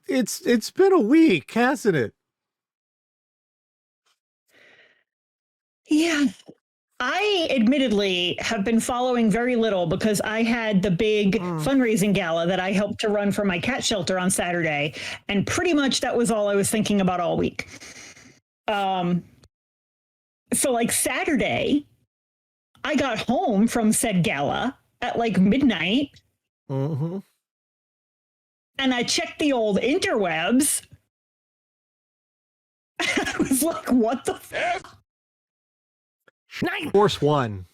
It's been a week, hasn't it? Yeah. I admittedly have been following very little because I had the big fundraising gala that I helped to run for my cat shelter on Saturday. And pretty much that was all I was thinking about all week. So like Saturday, I got home from said gala at like midnight. Mm-hmm. And I checked the old interwebs. I was like, what the fuck? Force one.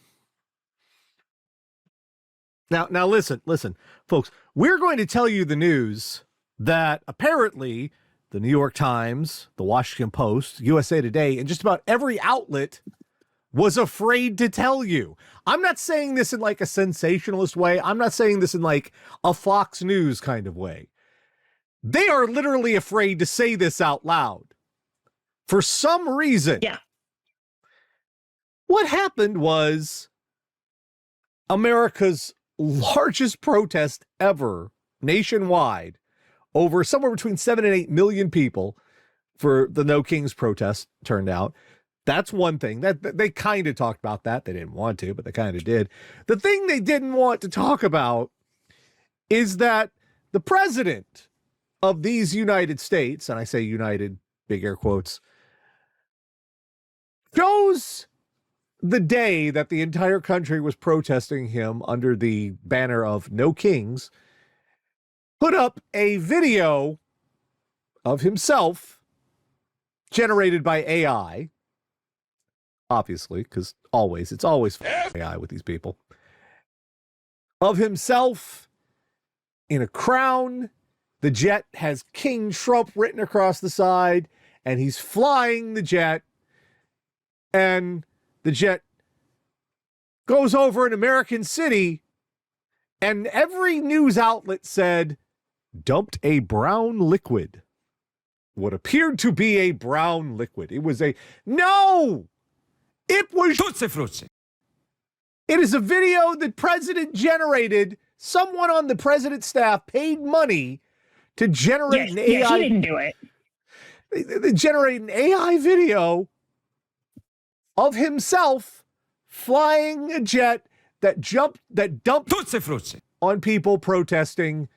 Now listen, folks. We're going to tell you the news that apparently the New York Times, the Washington Post, USA Today, and just about every outlet was afraid to tell you. I'm not saying this in like a sensationalist way. I'm not saying this in like a Fox News kind of way. They are literally afraid to say this out loud. For some reason. Yeah. What happened was America's largest protest ever nationwide, over somewhere between 7 and 8 million people for the No Kings protest turned out. That's one thing that they kind of talked about that. They didn't want to, but they kind of did. The thing they didn't want to talk about is that the president of these United States, and I say United, big air quotes, chose the day that the entire country was protesting him under the banner of No Kings, put up a video of himself generated by AI, obviously, because it's always AI with these people, of himself in a crown. The jet has King Trump written across the side, and he's flying the jet, and the jet goes over an American city, and every news outlet said, dumped a brown liquid. What appeared to be a brown liquid. It was no! It was Tutsi Frutti. It is a video that President generated. Someone on the president's staff paid money to generate an AI. Yeah, he didn't do it. They generate an AI video of himself flying a jet that dumped Tutsi Frutti on people protesting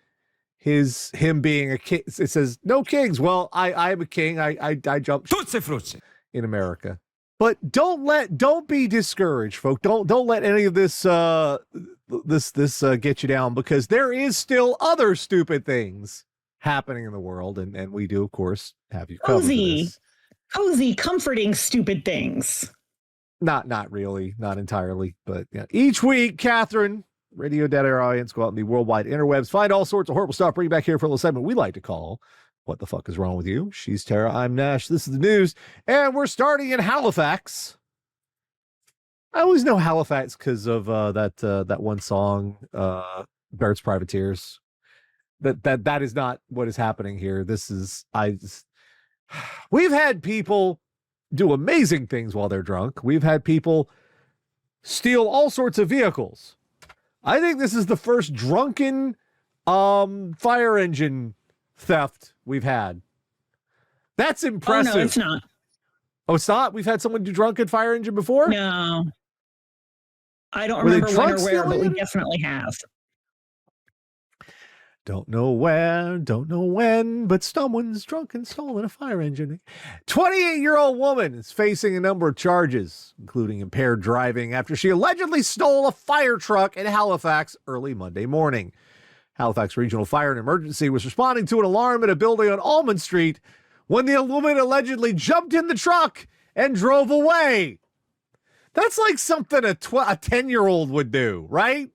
him being a king. It says no kings. Well, I'm a king. I jumped Tutsi Frutti in America. But don't be discouraged, folks. Don't let any of this get you down, because there is still other stupid things happening in the world, and we do, of course, have you covered. Cozy, comforting, stupid things. Not really, not entirely, but yeah. Each week, Catherine, Radio Dead Air audience, go out in the worldwide interwebs, find all sorts of horrible stuff, bring it back here for a little segment we like to call What the Fuck Is Wrong With You? She's Tara, I'm Nash, this is the news, and we're starting in Halifax. I always know Halifax because of that one song, Barrett's Privateers. That is not what is happening here. We've had people do amazing things while they're drunk. We've had people steal all sorts of vehicles. I think this is the first drunken fire engine theft we've had. That's impressive. Oh, no, it's not. Oh, it's not? We've had someone do drunken fire engine before? No. I don't remember when or where, but we definitely have. Don't know where, don't know when, but someone's drunk and stolen a fire engine. 28-year-old woman is facing a number of charges, including impaired driving, after she allegedly stole a fire truck in Halifax early Monday morning. Halifax Regional Fire and Emergency was responding to an alarm at a building on Almond Street when the woman allegedly jumped in the truck and drove away. That's like something a 10-year-old would do, right?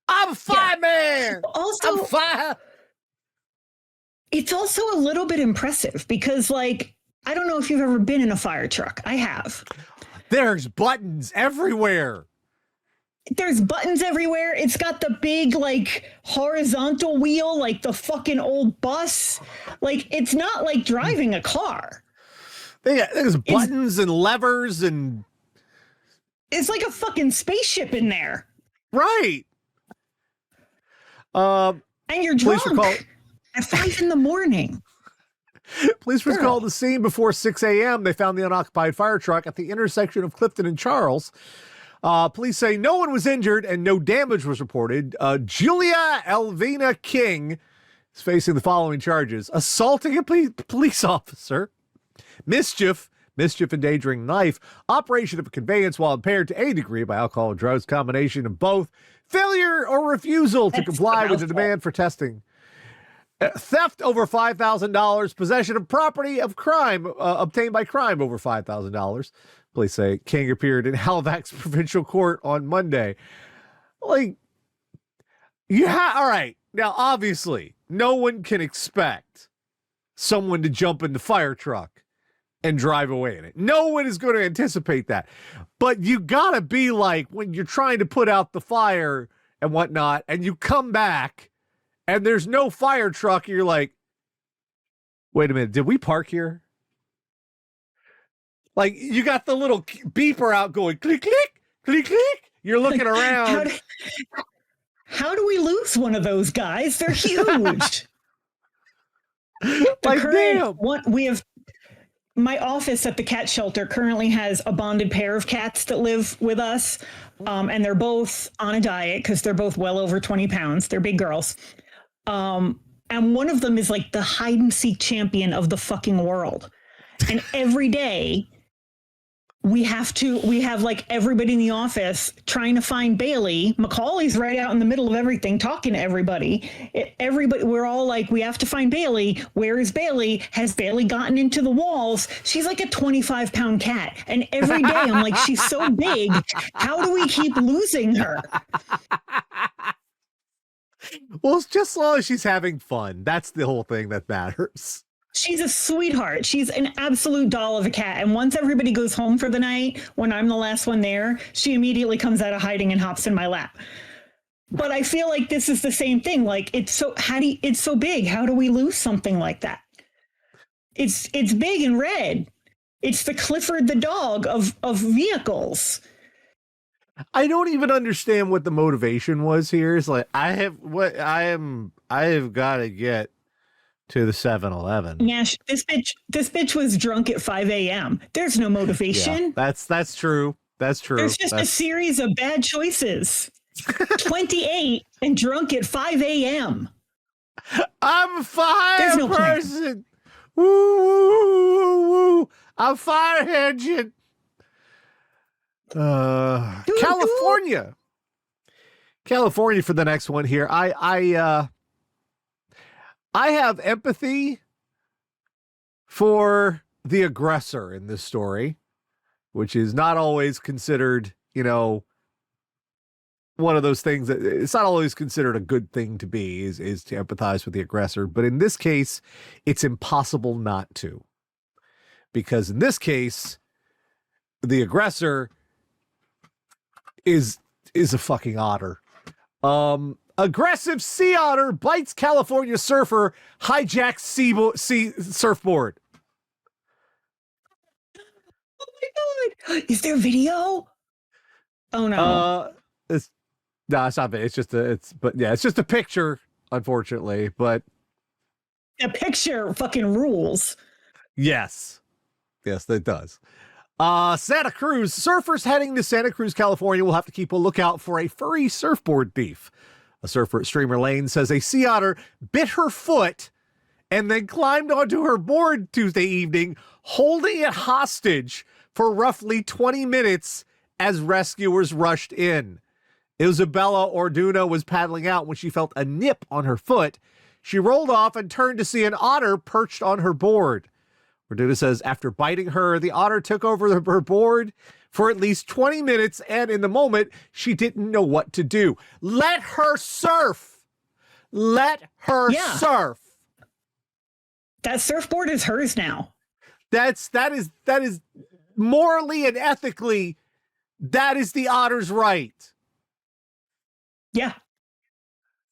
I'm a fireman. Also, I'm fire. It's also a little bit impressive because, like, I don't know if you've ever been in a fire truck. I have. There's buttons everywhere. There's buttons everywhere. It's got the big, like, horizontal wheel, like the fucking old bus. Like, it's not like driving a car. There's buttons and levers and... It's like a fucking spaceship in there. Right. And you're Police were drunk called. at 5 a.m. Police were called the scene before 6 a.m. They found the unoccupied fire truck at the intersection of Clifton and Charles. Police say no one was injured and no damage was reported. Julia Elvina King is facing the following charges: assaulting a police officer, mischief, endangering life, operation of a conveyance while impaired to any degree by alcohol or drugs, combination of both, failure or refusal to comply with the demand for testing, theft over $5,000, possession of property of crime obtained by crime over $5,000. Police say King appeared in Halifax Provincial Court on Monday. Like, all right. Now, obviously, no one can expect someone to jump in the fire truck and drive away in it. No one is going to anticipate that. But you gotta be like, when you're trying to put out the fire and whatnot, and you come back and there's no fire truck, you're like, wait a minute, did we park here? Like, you got the little beeper out going, click, click, click, click. You're looking around. How do we lose one of those guys? They're huge. Like, damn. We have, my office at the cat shelter currently has a bonded pair of cats that live with us. And they're both on a diet because they're both well over 20 pounds. They're big girls. And one of them is like the hide and seek champion of the fucking world. And every day we have like everybody in the office trying to find Bailey. Macaulay's right out in the middle of everything, talking to everybody. We're all like, we have to find Bailey. Where is Bailey? Has Bailey gotten into the walls? She's like a 25-pound cat. And every day I'm like, she's so big. How do we keep losing her? Well, it's just as long as she's having fun. That's the whole thing that matters. She's a sweetheart. She's an absolute doll of a cat. And once everybody goes home for the night, when I'm the last one there, she immediately comes out of hiding and hops in my lap. But I feel like this is the same thing. Like, it's so big. How do we lose something like that? It's big and red. It's the Clifford the dog of vehicles. I don't even understand what the motivation was here. It's like, I have got to get to the 7-Eleven. Nash, this bitch was drunk at 5 a.m. There's no motivation. Yeah, that's true. That's true. There's just a series of bad choices. 28 and drunk at 5 a.m. I'm a fire person. Woo, woo, woo. I'm fire engine. California for the next one here. I have empathy for the aggressor in this story, which is not always considered, one of those things that it's not always considered a good thing to be, is to empathize with the aggressor. But in this case, it's impossible not to, because in this case, the aggressor is a fucking otter. Aggressive sea otter bites California surfer, hijacks sea surfboard. Oh my God. Is there video? Oh no. It's not. It's just a picture, unfortunately, but a picture fucking rules. Yes, that does. Santa Cruz surfers heading to Santa Cruz, California will have to keep a lookout for a furry surfboard thief. A surfer at Streamer Lane says a sea otter bit her foot and then climbed onto her board Tuesday evening, holding it hostage for roughly 20 minutes as rescuers rushed in. Isabella Orduna was paddling out when she felt a nip on her foot. She rolled off and turned to see an otter perched on her board. Orduna says after biting her, the otter took over her board for at least 20 minutes, and in the moment, she didn't know what to do. Let her surf. Let her surf. That surfboard is hers now. That is morally and ethically, that is the otter's right. Yeah.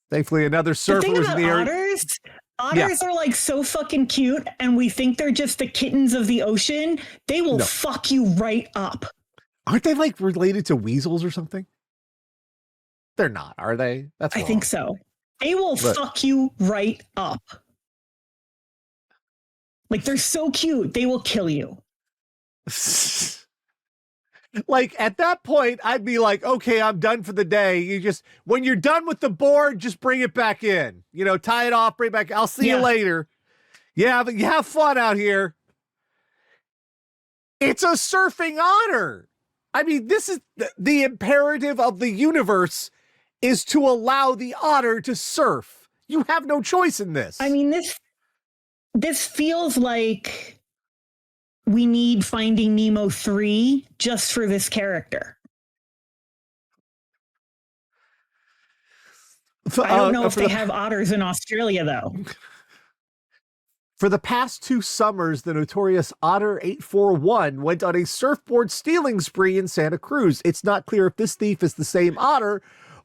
Thankfully, another surfer was in the area. Otters are like so fucking cute, and we think they're just the kittens of the ocean. They will fuck you right up. Aren't they like related to weasels or something? They're not, are they? I think so. They will fuck you right up. Like, they're so cute, they will kill you. Like, at that point, I'd be like, okay, I'm done for the day. You just, when you're done with the board, just bring it back in. You know, tie it off, bring it back. I'll see you later. Yeah, but you have fun out here. It's a surfing otter. I mean, this is the imperative of the universe is to allow the otter to surf. You have no choice in this. I mean, this feels like we need Finding Nemo 3 just for this character. I don't know if they have otters in Australia, though. For the past 2 summers, the notorious Otter 841 went on a surfboard stealing spree in Santa Cruz. It's not clear if this thief is the same otter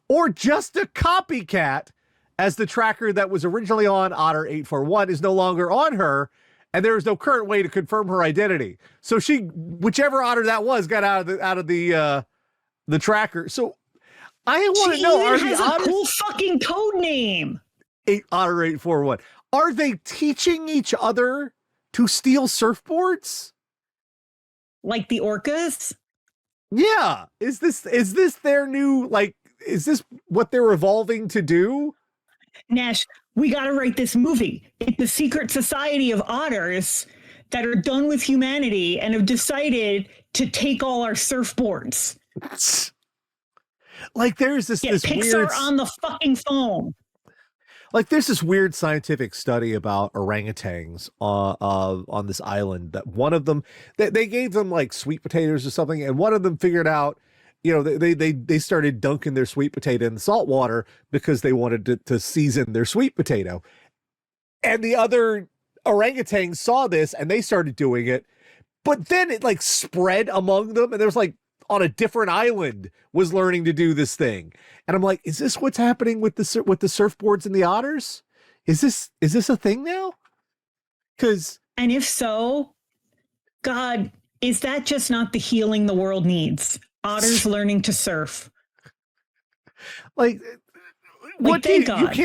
or just a copycat, as the tracker that was originally on Otter 841 is no longer on her, and there is no current way to confirm her identity. So whichever otter that was, got out of the tracker. So I want to know, are the otters a cool fucking code name? Otter 841. Are they teaching each other to steal surfboards? Like the orcas? Yeah. Is this their new, like, is this what they're evolving to do? Nash, we got to write this movie. It's the secret society of otters that are done with humanity and have decided to take all our surfboards. Like, there's this Pixar weird on the fucking phone. Like, there's this weird scientific study about orangutans on this island, that one of them, they gave them like sweet potatoes or something, and one of them figured out, you know, they started dunking their sweet potato in salt water because they wanted to season their sweet potato. And the other orangutans saw this and they started doing it, but then it like spread among them, and there was like, on a different island was learning to do this thing. And I'm like, is this what's happening with the surfboards and the otters? Is this a thing now? And if so, God, is that just not the healing the world needs? Otters learning to surf. Like what thank God.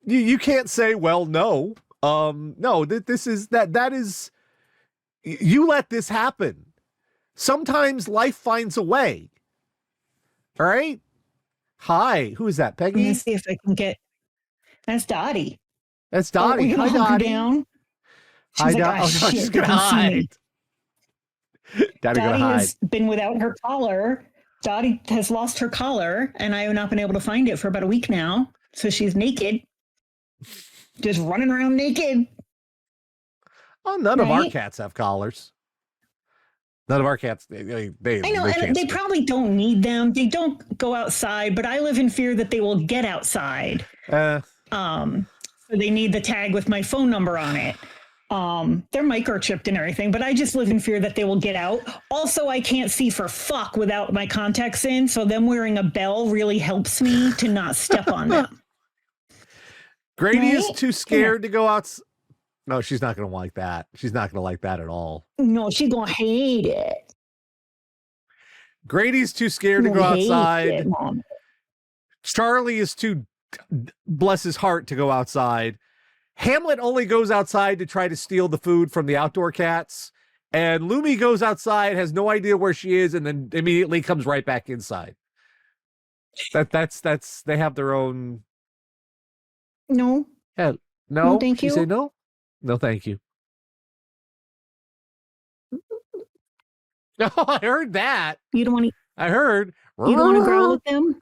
You can't say, well, no. No, this is that is, you let this happen. Sometimes life finds a way. All right. Hi, who is that? Peggy? Let me see if I can get. That's Dottie. That's Dottie. Hi, Dottie. Down. Hi, Dottie. Oh, no, she's gonna hide. Dottie has been without her collar. Dottie has lost her collar, and I have not been able to find it for about a week now. So she's naked, just running around naked. Oh, none of our cats have collars. None of our cats, I know, and they probably don't need them. They don't go outside, but I live in fear that they will get outside. So they need the tag with my phone number on it. They're microchipped and everything, but I just live in fear that they will get out. Also, I can't see for fuck without my contacts in, so them wearing a bell really helps me to not step on them. Grady is too scared to go out. No, she's not going to like that. She's not going to like that at all. No, she's going to hate it. Grady's too scared to go outside. Charlie is too, bless his heart, to go outside. Hamlet only goes outside to try to steal the food from the outdoor cats. And Lumi goes outside, has no idea where she is, and then immediately comes right back inside. That's they have their own. No. Yeah, no, thank you. She say no? No, thank you. Oh, I heard that. You don't want to. I heard. You don't want to growl with them?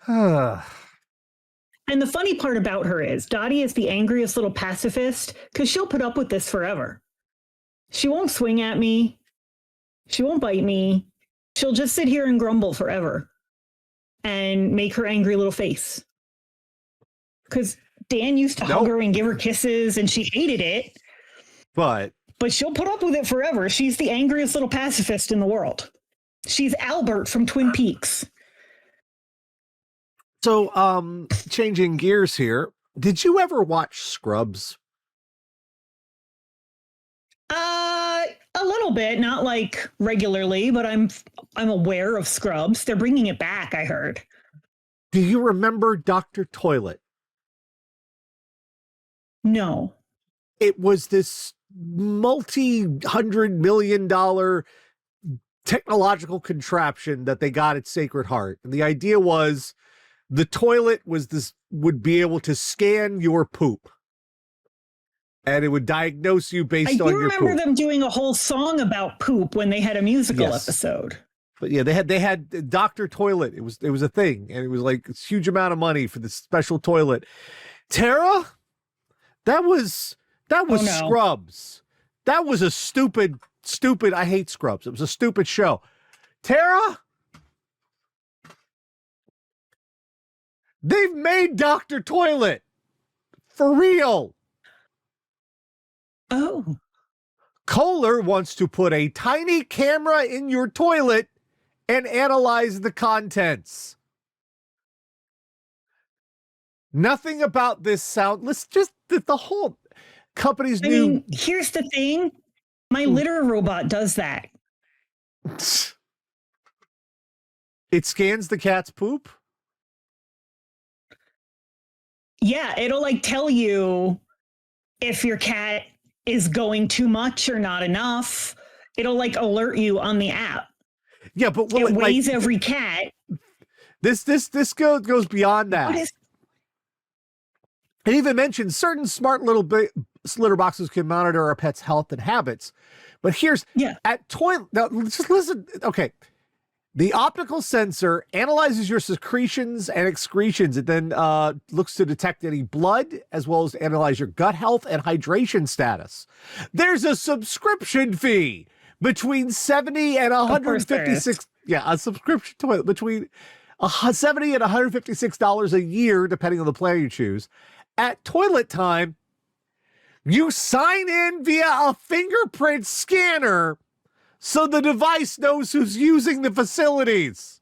And the funny part about her is Dottie is the angriest little pacifist because she'll put up with this forever. She won't swing at me. She won't bite me. She'll just sit here and grumble forever and make her angry little face. Because Dan used to hug her and give her kisses, and she hated it. But she'll put up with it forever. She's the angriest little pacifist in the world. She's Albert from Twin Peaks. So, changing gears here. Did you ever watch Scrubs? A little bit, not like regularly, but I'm aware of Scrubs. They're bringing it back, I heard. Do you remember Dr. Toilet? No. It was this multi-$100 million technological contraption that they got at Sacred Heart. And the idea was the toilet would be able to scan your poop. And it would diagnose you based on your poop. I do remember them doing a whole song about poop when they had a musical episode. But yeah, they had Dr. Toilet. It was a thing, and it was like a huge amount of money for this special toilet. Tara, that was Scrubs. That was a stupid. I hate Scrubs. It was a stupid show. Tara, they've made Dr. Toilet for real. Oh. Kohler wants to put a tiny camera in your toilet and analyze the contents. Nothing about this sound. Let's just the whole company's new. I mean, here's the thing. My litter robot does that. It scans the cat's poop? Yeah, it'll like tell you if your cat is going too much or not enough. It'll like alert you on the app. Yeah, but it weighs every cat. This goes beyond that. It even mentions certain smart little litter boxes can monitor our pets' health and habits. But here's at toilet. Now, just listen. Okay. The optical sensor analyzes your secretions and excretions. It then looks to detect any blood, as well as analyze your gut health and hydration status. There's a subscription fee between $70 and $156. Yeah, a subscription toilet between $70 and $156 a year, depending on the plan you choose. At Toilet Time, you sign in via a fingerprint scanner so the device knows who's using the facilities.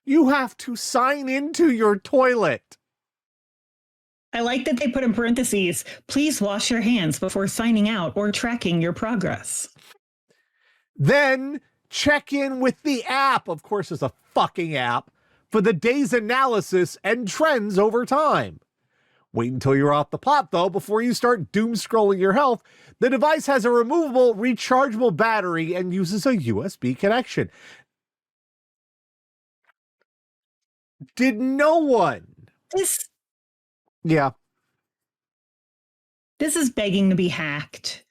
You have to sign into your toilet. I like that they put in parentheses, please wash your hands before signing out or tracking your progress. Then check in with the app. Of course, it's a fucking app for the day's analysis and trends over time. Wait until you're off the pot, though, before you start doom scrolling your health. The device has a removable, rechargeable battery and uses a USB connection. Did no one? Yeah. This is begging to be hacked.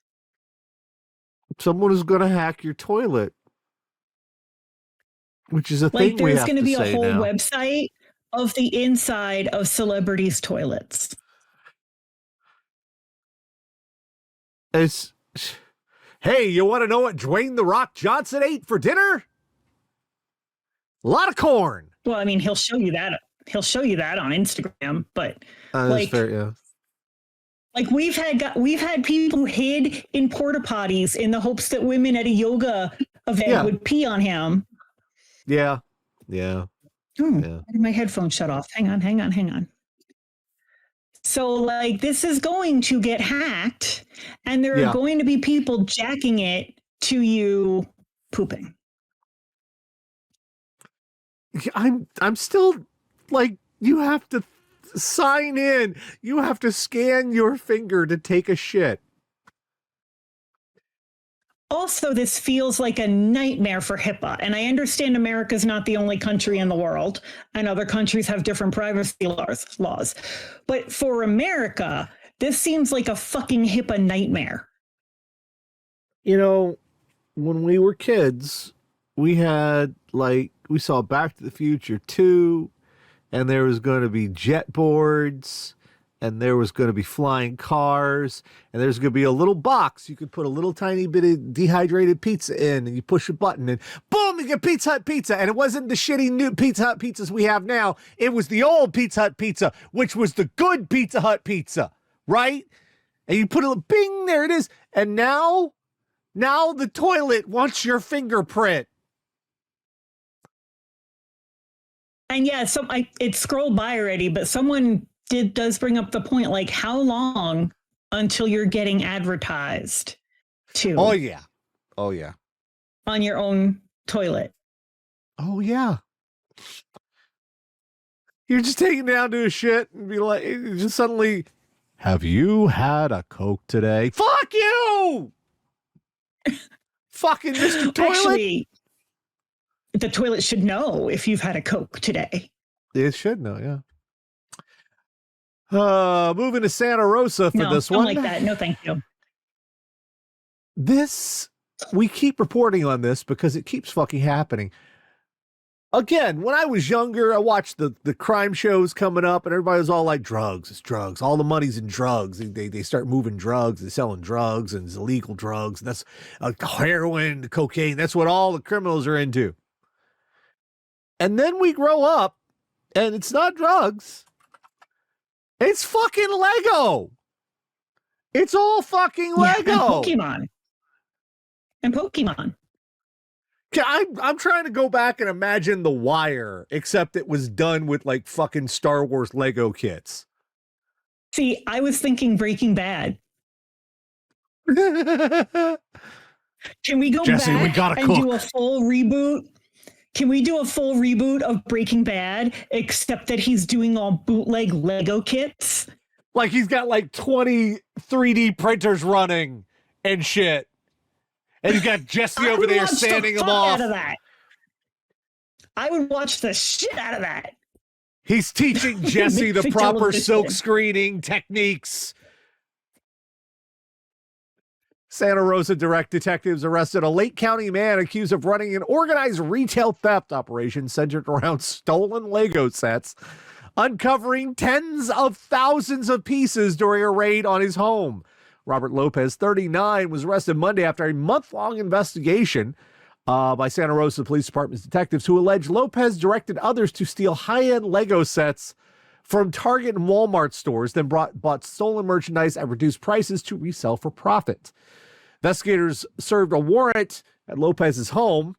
Someone is going to hack your toilet, which is a thing we have to say now. Like, there's going to be a whole website of the inside of celebrities' toilets. Hey, you want to know what Dwayne "The Rock" Johnson ate for dinner? A lot of corn. Well, I mean, he'll show you that. He'll show you that on Instagram, but like, fair, yeah. Like we've had people hid in porta potties in the hopes that women at a yoga event would pee on him. Yeah. My headphones shut off. Hang on. So like this is going to get hacked, and there are going to be people jacking it to you pooping. I'm still like, you have to sign in. You have to scan your finger to take a shit. Also, this feels like a nightmare for HIPAA. And I understand America's not the only country in the world, and other countries have different privacy laws. But for America, this seems like a fucking HIPAA nightmare. You know, when we were kids, we saw Back to the Future 2, and there was going to be jet boards, and there was going to be flying cars, and there's going to be a little box. You could put a little tiny bit of dehydrated pizza in, and you push a button, and boom, you get Pizza Hut pizza. And it wasn't the shitty new Pizza Hut pizzas we have now. It was the old Pizza Hut pizza, which was the good Pizza Hut pizza, right? And you put a bing, there it is. And now the toilet wants your fingerprint. And yeah, it scrolled by already, but someone does bring up the point, like, how long until you're getting advertised to. Oh, yeah. Oh, yeah. On your own toilet. Oh, yeah. You're just taking down to a shit and be like, just suddenly, have you had a Coke today? Fuck you! Fucking Mr. Toilet. Actually, the toilet should know if you've had a Coke today. It should know, yeah. Moving to Santa Rosa for this one. Don't like that. No, thank you. We keep reporting on this because it keeps fucking happening. Again, when I was younger, I watched the crime shows coming up and everybody was all like, drugs, it's drugs. All the money's in drugs. They start moving drugs, they're selling drugs and it's illegal drugs. And that's heroin, cocaine. That's what all the criminals are into. And then we grow up and it's not drugs. It's fucking Lego. It's all fucking Lego. And Pokemon. I'm trying to go back and imagine The Wire, except it was done with like fucking Star Wars Lego kits. See, I was thinking Breaking Bad. Can we go Jesse, back and do a full reboot? Can we do a full reboot of Breaking Bad, except that he's doing all bootleg Lego kits? Like he's got like 20 3D printers running and shit. And you got Jesse over there sanding them off. Out of that. I would watch the shit out of that. He's teaching Jesse the proper silk screening techniques. Santa Rosa direct detectives arrested a Lake County man accused of running an organized retail theft operation centered around stolen Lego sets, uncovering tens of thousands of pieces during a raid on his home. Robert Lopez, 39, was arrested Monday after a month-long investigation by Santa Rosa Police Department's detectives who allege Lopez directed others to steal high-end Lego sets from Target and Walmart stores, then bought stolen merchandise at reduced prices to resell for profit. Investigators served a warrant at Lopez's home.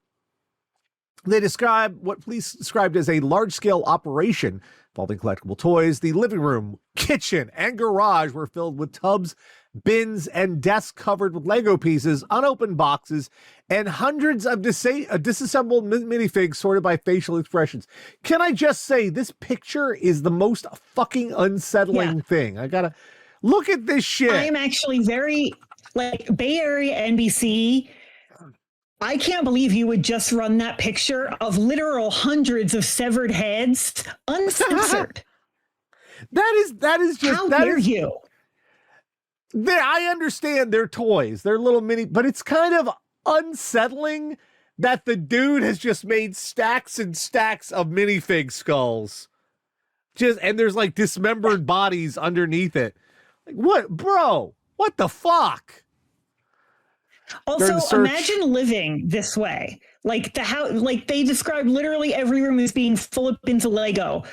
They described what police described as a large-scale operation involving collectible toys. The living room, kitchen, and garage were filled with tubs, bins, and desks covered with Lego pieces, unopened boxes, and hundreds of disassembled minifigs sorted by facial expressions. Can I just say, this picture is the most fucking unsettling thing. I gotta look at this shit. I am actually very, like, Bay Area NBC, I can't believe you would just run that picture of literal hundreds of severed heads uncensored. that is just, how dare you? I understand they're toys, they're little mini, but it's kind of unsettling that the dude has just made stacks and stacks of minifig skulls. And there's like dismembered bodies underneath it. Like, what, bro? What the fuck? Also, imagine living this way. Like the house, like they describe literally every room as being full of bins of Lego.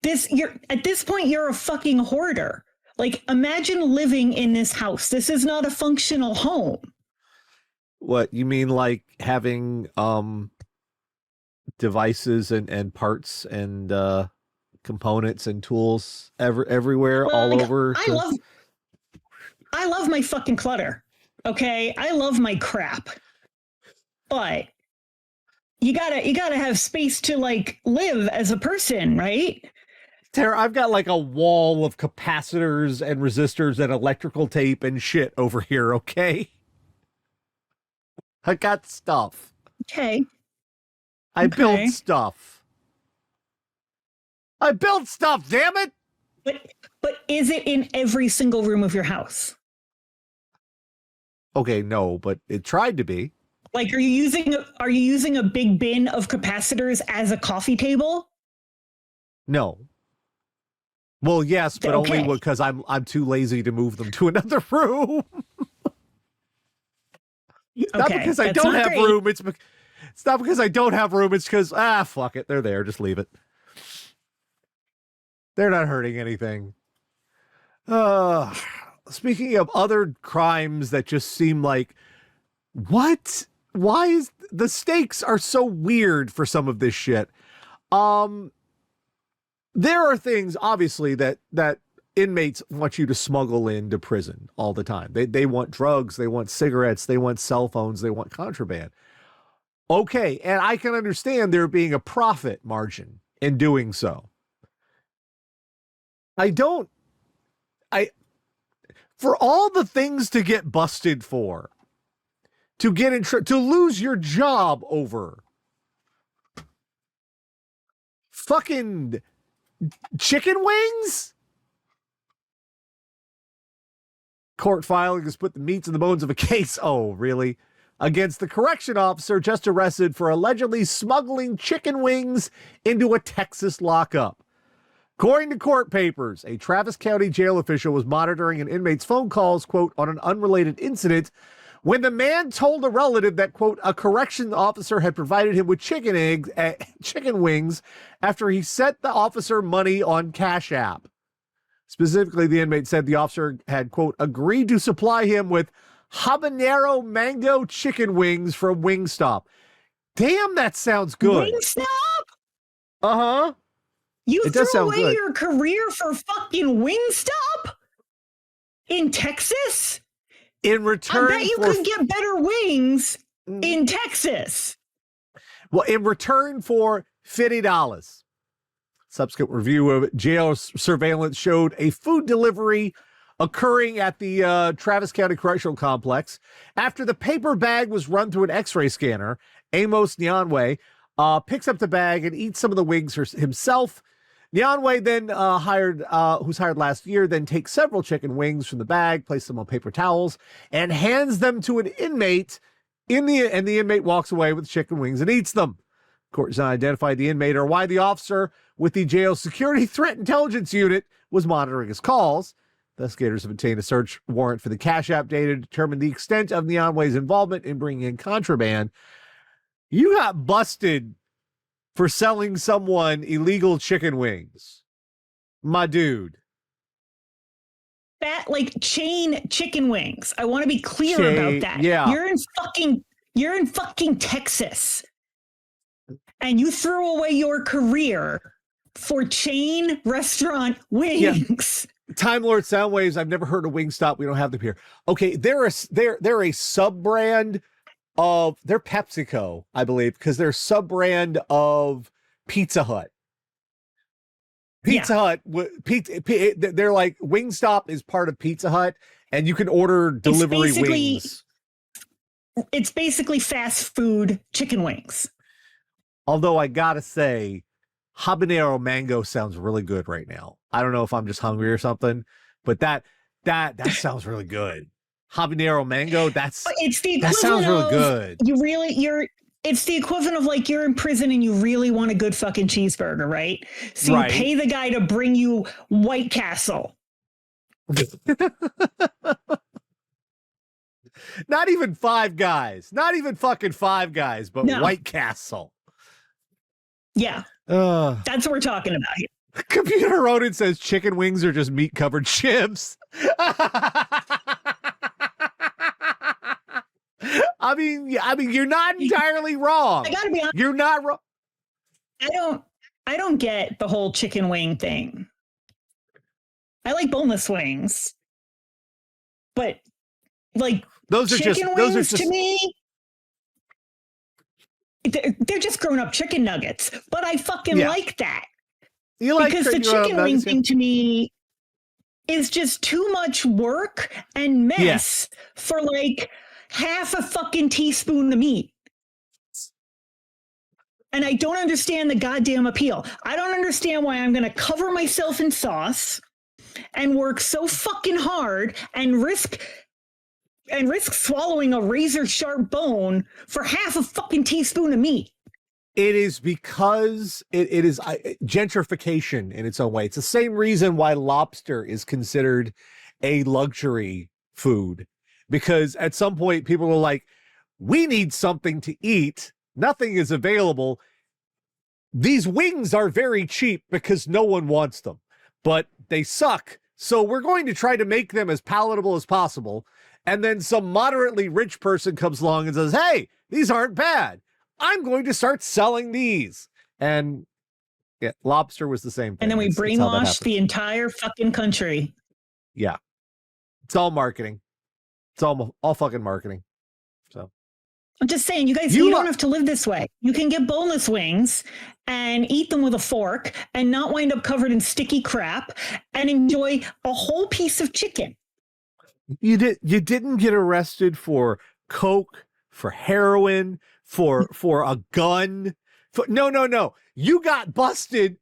At this point, you're a fucking hoarder. Like, imagine living in this house. This is not a functional home. What, you mean like having devices and parts and components and tools everywhere, all like, over? I love my fucking clutter. Okay, I love my crap. But you gotta have space to like live as a person, right? Tara, I've got like a wall of capacitors and resistors and electrical tape and shit over here, okay? I got stuff. Okay. I built stuff. I built stuff, damn it! But is it in every single room of your house? Okay, no, but it tried to be. Like, are you using a big bin of capacitors as a coffee table? No. Well, yes, but only because I'm too lazy to move them to another room. Not because I don't have room. It's not because I don't have room. It's because fuck it, they're there. Just leave it. They're not hurting anything. Speaking of other crimes that just seem like, what? Why is the stakes are so weird for some of this shit? There are things obviously that inmates want you to smuggle into prison all the time. They want drugs, they want cigarettes, they want cell phones, they want contraband. Okay, and I can understand there being a profit margin in doing so. For all the things to get busted for, to get to lose your job over fucking chicken wings? Court filing has put the meats and the bones of a case. Oh, really? Against the correction officer just arrested for allegedly smuggling chicken wings into a Texas lockup. According to court papers, a Travis County jail official was monitoring an inmate's phone calls, quote, on an unrelated incident when the man told a relative that, quote, a correction officer had provided him with chicken wings after he sent the officer money on Cash App. Specifically, the inmate said the officer had, quote, agreed to supply him with habanero mango chicken wings from Wingstop. Damn, that sounds good. Wingstop? Uh-huh. You threw away your career for fucking Wingstop? In Texas? In return, I bet you could get better wings in Texas. Well, in return for $50. Subsequent review of jail surveillance showed a food delivery occurring at the Travis County Correctional Complex. After the paper bag was run through an x-ray scanner, Amos Nyanwe picks up the bag and eats some of the wings himself. Nyanwe then who's hired last year, then takes several chicken wings from the bag, places them on paper towels, and hands them to an inmate. And the inmate walks away with the chicken wings and eats them. Court has not identified the inmate or why the officer with the jail security threat intelligence unit was monitoring his calls. Investigators have obtained a search warrant for the Cash App data to determine the extent of Nyanwe's involvement in bringing in contraband. You got busted for selling someone illegal chicken wings, my dude. That, like, chain chicken wings. I want to be clear about that. Yeah. You're in fucking Texas. And you threw away your career for chain restaurant wings. Yeah. Time Lord Soundwaves, I've never heard of Wingstop. We don't have them here. Okay, they're a sub-brand of, they're PepsiCo, I believe, because they're sub-brand of Pizza Hut. Hut, they're like, Wingstop is part of Pizza Hut, and you can order delivery wings. It's basically fast food chicken wings. Although I gotta say, habanero mango sounds really good right now. I don't know if I'm just hungry or something, but that sounds really good. Habanero mango, that sounds really good. It's the equivalent of, like, you're in prison and you really want a good fucking cheeseburger, right? So you pay the guy to bring you White Castle. Not even Five Guys. Not even fucking Five Guys, but no. White Castle. Yeah. That's what we're talking about here. Computer Rodent says chicken wings are just meat-covered chips. I mean, you're not entirely wrong. I gotta be honest. You're not wrong. I don't get the whole chicken wing thing. I like boneless wings, but, like, those are just to me. They're just grown-up chicken nuggets, but I fucking like that. Because the chicken wing thing to me is just too much work and mess for, like, half a fucking teaspoon of meat. And I don't understand the goddamn appeal. I don't understand why I'm going to cover myself in sauce and work so fucking hard and risk swallowing a razor sharp bone for half a fucking teaspoon of meat. It is because it is gentrification in its own way. It's the same reason why lobster is considered a luxury food, because at some point people were like, we need something to eat. Nothing is available. These wings are very cheap because no one wants them, but they suck. So we're going to try to make them as palatable as possible. And then some moderately rich person comes along and says, hey, these aren't bad. I'm going to start selling these. And Yeah, lobster was the same thing. And then we It's how that brainwashed happened. the entire fucking country. Yeah. It's all marketing. It's all fucking marketing. So I'm just saying, you guys, you don't have to live this way. You can get boneless wings and eat them with a fork and not wind up covered in sticky crap and enjoy a whole piece of chicken. You didn't get arrested for coke, for heroin, for a gun. No. You got busted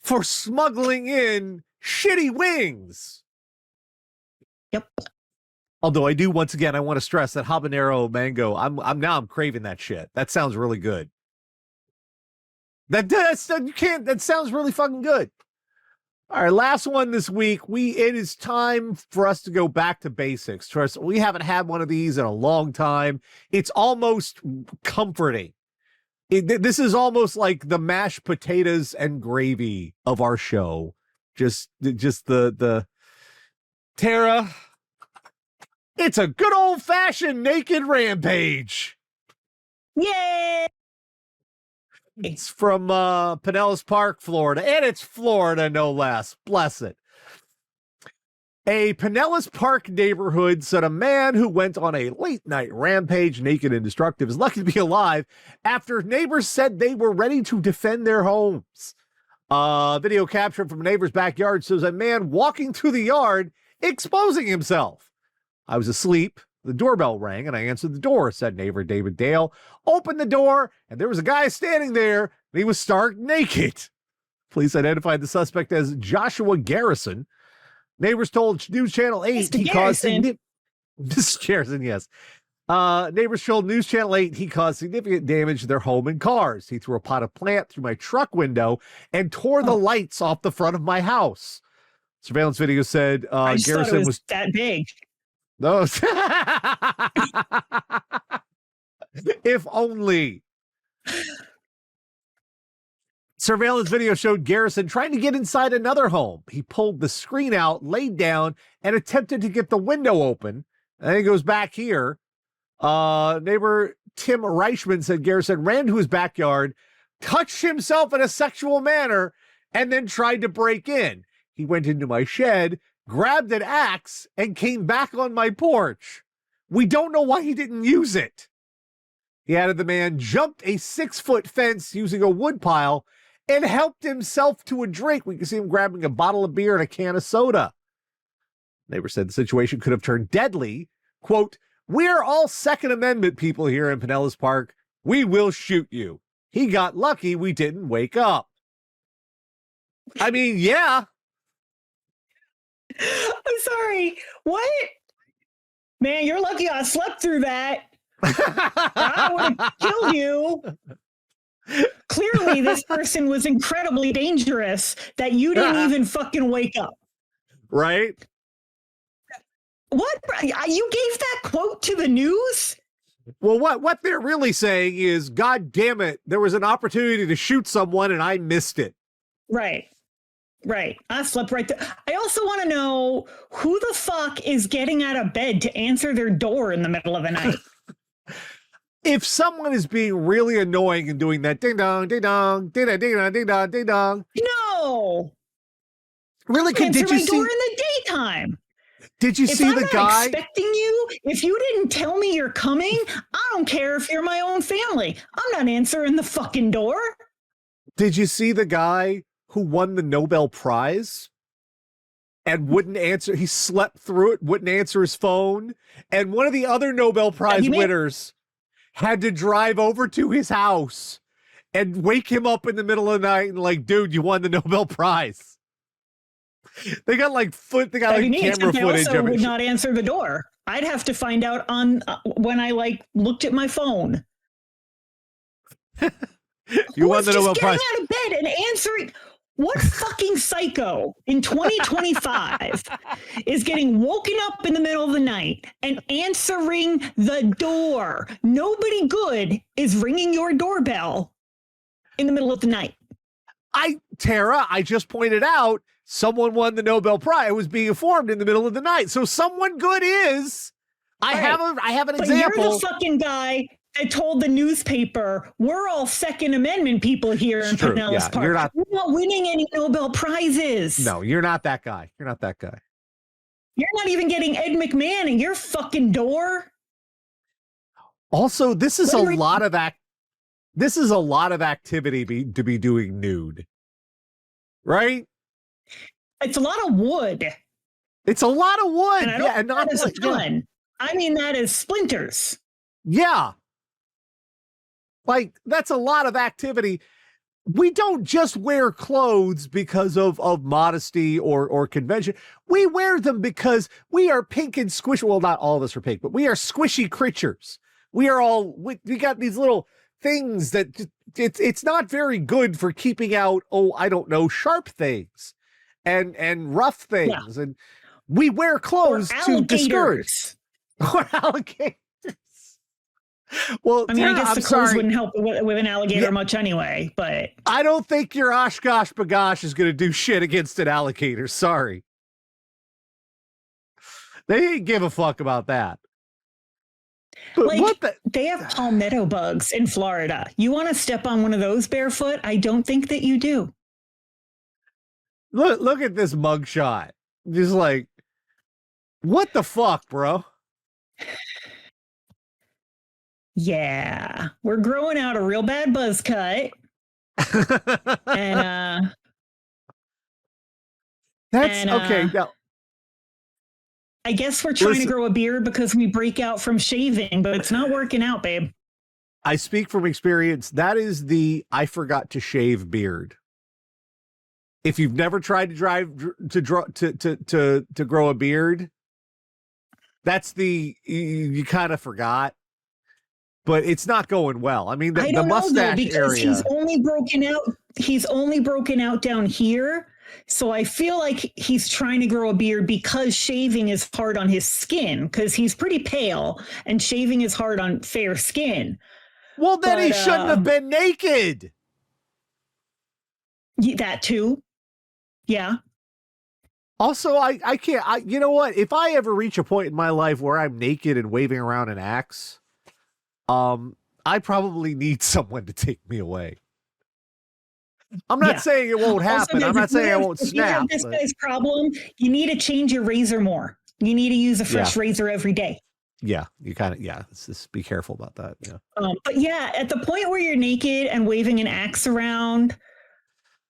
for smuggling in shitty wings. Yep. Although I do, once again, I want to stress that habanero mango. I'm craving that shit. That sounds really good. That sounds really fucking good. All right, last one this week. It is time for us to go back to basics. Trust, we haven't had one of these in a long time. It's almost comforting. This is almost like the mashed potatoes and gravy of our show. Just the Tara. It's a good old-fashioned naked rampage. Yay! It's from Pinellas Park, Florida, and it's Florida, no less. Bless it. A Pinellas Park neighborhood said a man who went on a late-night rampage, naked and destructive, is lucky to be alive after neighbors said they were ready to defend their homes. Video captured from a neighbor's backyard shows a man walking through the yard, exposing himself. I was asleep. The doorbell rang, and I answered the door, said neighbor David Dale. Opened the door, and there was a guy standing there, and he was stark naked. Police identified the suspect as Joshua Garrison. Neighbors told News Channel 8 Mr. he caused Mr. Garrison, yes. Neighbors told News Channel 8 he caused significant damage to their home and cars. He threw a pot of plant through my truck window and tore the lights off the front of my house. Surveillance video said Garrison was that big. No. If only. Surveillance video showed Garrison trying to get inside another home. He pulled the screen out, laid down, and attempted to get the window open. And then he goes back here. Neighbor Tim Reichman said Garrison ran to his backyard, touched himself in a sexual manner, and then tried to break in. He went into my shed, grabbed an axe, and came back on my porch. We don't know why he didn't use it. He added the man jumped a 6-foot fence using a wood pile and helped himself to a drink. We can see him grabbing a bottle of beer and a can of soda. Neighbor said the situation could have turned deadly. Quote, "We're all Second Amendment people here in Pinellas Park. We will shoot you. He got lucky we didn't wake up." I mean, yeah. I'm sorry. What? Man, you're lucky I slept through that. I would have killed you. Clearly, this person was incredibly dangerous that you didn't even fucking wake up. Right? What? You gave that quote to the news? Well, what they're really saying is, God damn it, there was an opportunity to shoot someone and I missed it. Right. I slept right there. I also want to know who the fuck is getting out of bed to answer their door in the middle of the night. If someone is being really annoying and doing that ding dong, ding dong, ding dong, ding dong, ding dong, ding dong. No. Really? Did you see door in the daytime? Did you see the guy expecting you? If you didn't tell me you're coming, I don't care if you're my own family. I'm not answering the fucking door. Did you see the guy who won the Nobel Prize and wouldn't answer? He slept through it, wouldn't answer his phone. And one of the other Nobel Prize winners had to drive over to his house and wake him up in the middle of the night and like, dude, you won the Nobel Prize. They got like camera footage of it. Would not answer the door. I'd have to find out on when I looked at my phone. You won the Nobel Prize. Getting out of bed and answering. What fucking psycho in 2025 is getting woken up in the middle of the night and answering the door? Nobody good is ringing your doorbell in the middle of the night. Tara, I just pointed out someone won the Nobel Prize. It was being informed in the middle of the night. So someone good is. I have an example. You're the fucking guy I told the newspaper, we're all Second Amendment people here in Pinellas Park. We're not winning any Nobel Prizes. No, you're not that guy. You're not that guy. You're not even getting Ed McMahon in your fucking door. Also, this is a lot of activity to be doing nude. Right? It's a lot of wood. It's a lot of wood. And I don't mean that as a ton. I mean that as splinters. Yeah. Like, that's a lot of activity. We don't just wear clothes because of modesty or convention. We wear them because we are pink and squishy. Well, not all of us are pink, but we are squishy creatures. We are all, we got these little things that it's not very good for keeping out, I don't know, sharp things and rough things. Yeah. And we wear clothes to discourage. Or alligators. Well, I mean, Tara, I guess the clothes wouldn't help with an alligator much anyway, but I don't think your Oshkosh Bagosh is going to do shit against an alligator. Sorry. They ain't give a fuck about that. But like, they have palmetto bugs in Florida. You want to step on one of those barefoot? I don't think that you do. Look at this mugshot. Just like, what the fuck, bro? Yeah, we're growing out a real bad buzz cut. And that's okay. Now, I guess we're trying to grow a beard because we break out from shaving, but it's not working out, babe. I speak from experience. That is the I forgot to shave beard. If you've never tried to grow a beard, that's the you kind of forgot. But it's not going well. I mean, the mustache because area. He's only broken out down here. So I feel like he's trying to grow a beard because shaving is hard on his skin because he's pretty pale and shaving is hard on fair skin. Well, then he shouldn't have been naked. That too. Yeah. Also, I can't, you know what? If I ever reach a point in my life where I'm naked and waving around an axe, I probably need someone to take me away. I'm not saying it won't happen. I'm not saying I won't snap. If you have this guy's problem, you need to change your razor more. You need to use a fresh razor every day. Yeah, you kind of, just be careful about that. Yeah. But yeah, at the point where you're naked and waving an axe around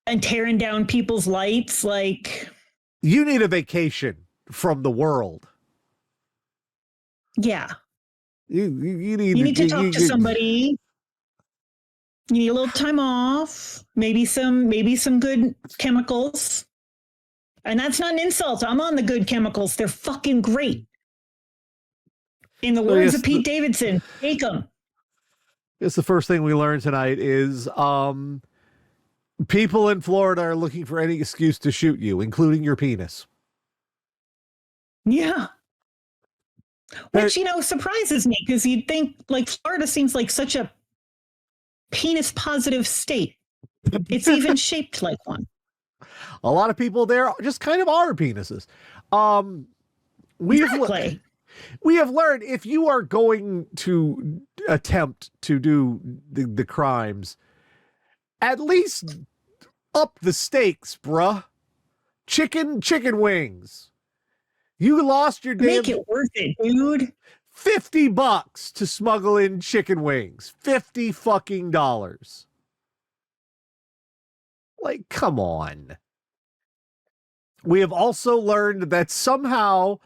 and tearing down people's lights, like... You need a vacation from the world. Yeah. You need to talk to somebody. You need a little time off, maybe some good chemicals. And that's not an insult. I'm on the good chemicals. They're fucking great. In the words of Pete Davidson, take them. I guess the first thing we learned tonight is people in Florida are looking for any excuse to shoot you, including your penis. Yeah. Which, surprises me because you'd think like Florida seems like such a penis positive state. It's even shaped like one. A lot of people there just kind of are penises. We have learned if you are going to attempt to do the crimes, at least up the stakes, bruh. Chicken wings. You lost your damn... Make it worth it, dude. $50 to smuggle in chicken wings. $50 fucking dollars. Like, come on. We have also learned that somehow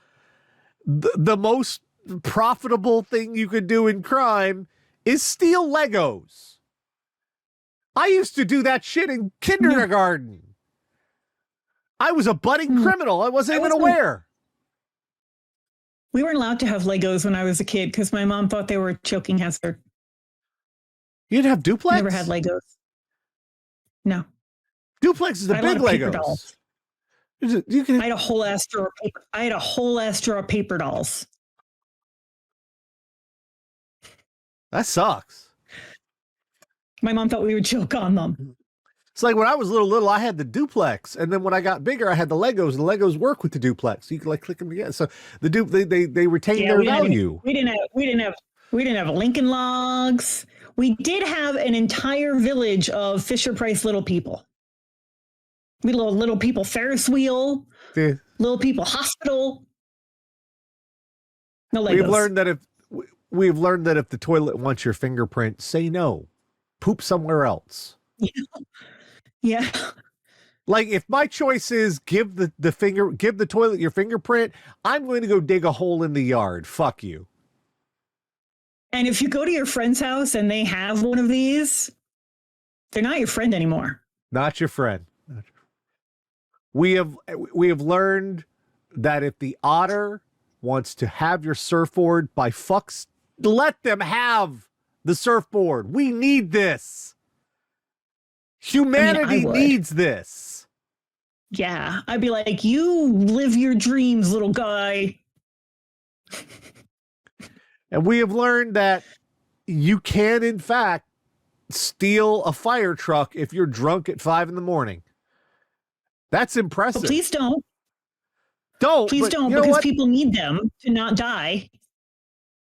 the most profitable thing you could do in crime is steal Legos. I used to do that shit in kindergarten. I was a budding criminal. I wasn't even aware. We weren't allowed to have Legos when I was a kid because my mom thought they were a choking hazard. You didn't have Duplex? Never had Legos. No. Duplex is the big Legos. I had a whole ass drawer of paper. I had a whole ass drawer of paper dolls. That sucks. My mom thought we would choke on them. It's like when I was little, I had the Duplex, and then when I got bigger, I had the Legos. And the Legos work with the Duplex. You can like click them together. So the they retain their value. We didn't have We didn't have Lincoln Logs. We did have an entire village of Fisher Price Little People. We had a Little People Ferris wheel, Little People Hospital. No Legos. We've learned that if the toilet wants your fingerprint, say no. Poop somewhere else. Yeah. Like if my choice is give the toilet your fingerprint, I'm going to go dig a hole in the yard. Fuck you. And if you go to your friend's house and they have one of these, they're not your friend anymore. Not your friend. We have learned that if the Otter wants to have your surfboard, by fucks, let them have the surfboard. We need this. Humanity needs this. Yeah, I'd be like, you live your dreams, little guy. And we have learned that you can, in fact, steal a fire truck if you're drunk at 5 a.m. That's impressive. But please don't. Please don't, because people need them to not die.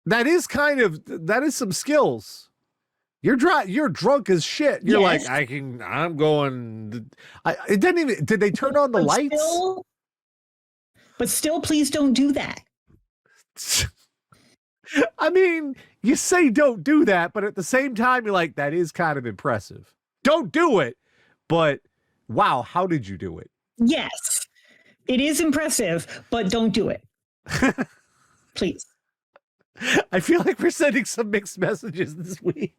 That is some skills. You're drunk as shit. You're like, I'm going. It didn't even. Did they turn on the lights? But still, please don't do that. I mean, you say don't do that, but at the same time, you're like, that is kind of impressive. Don't do it. But wow, how did you do it? Yes, it is impressive, but don't do it. Please. I feel like we're sending some mixed messages this week.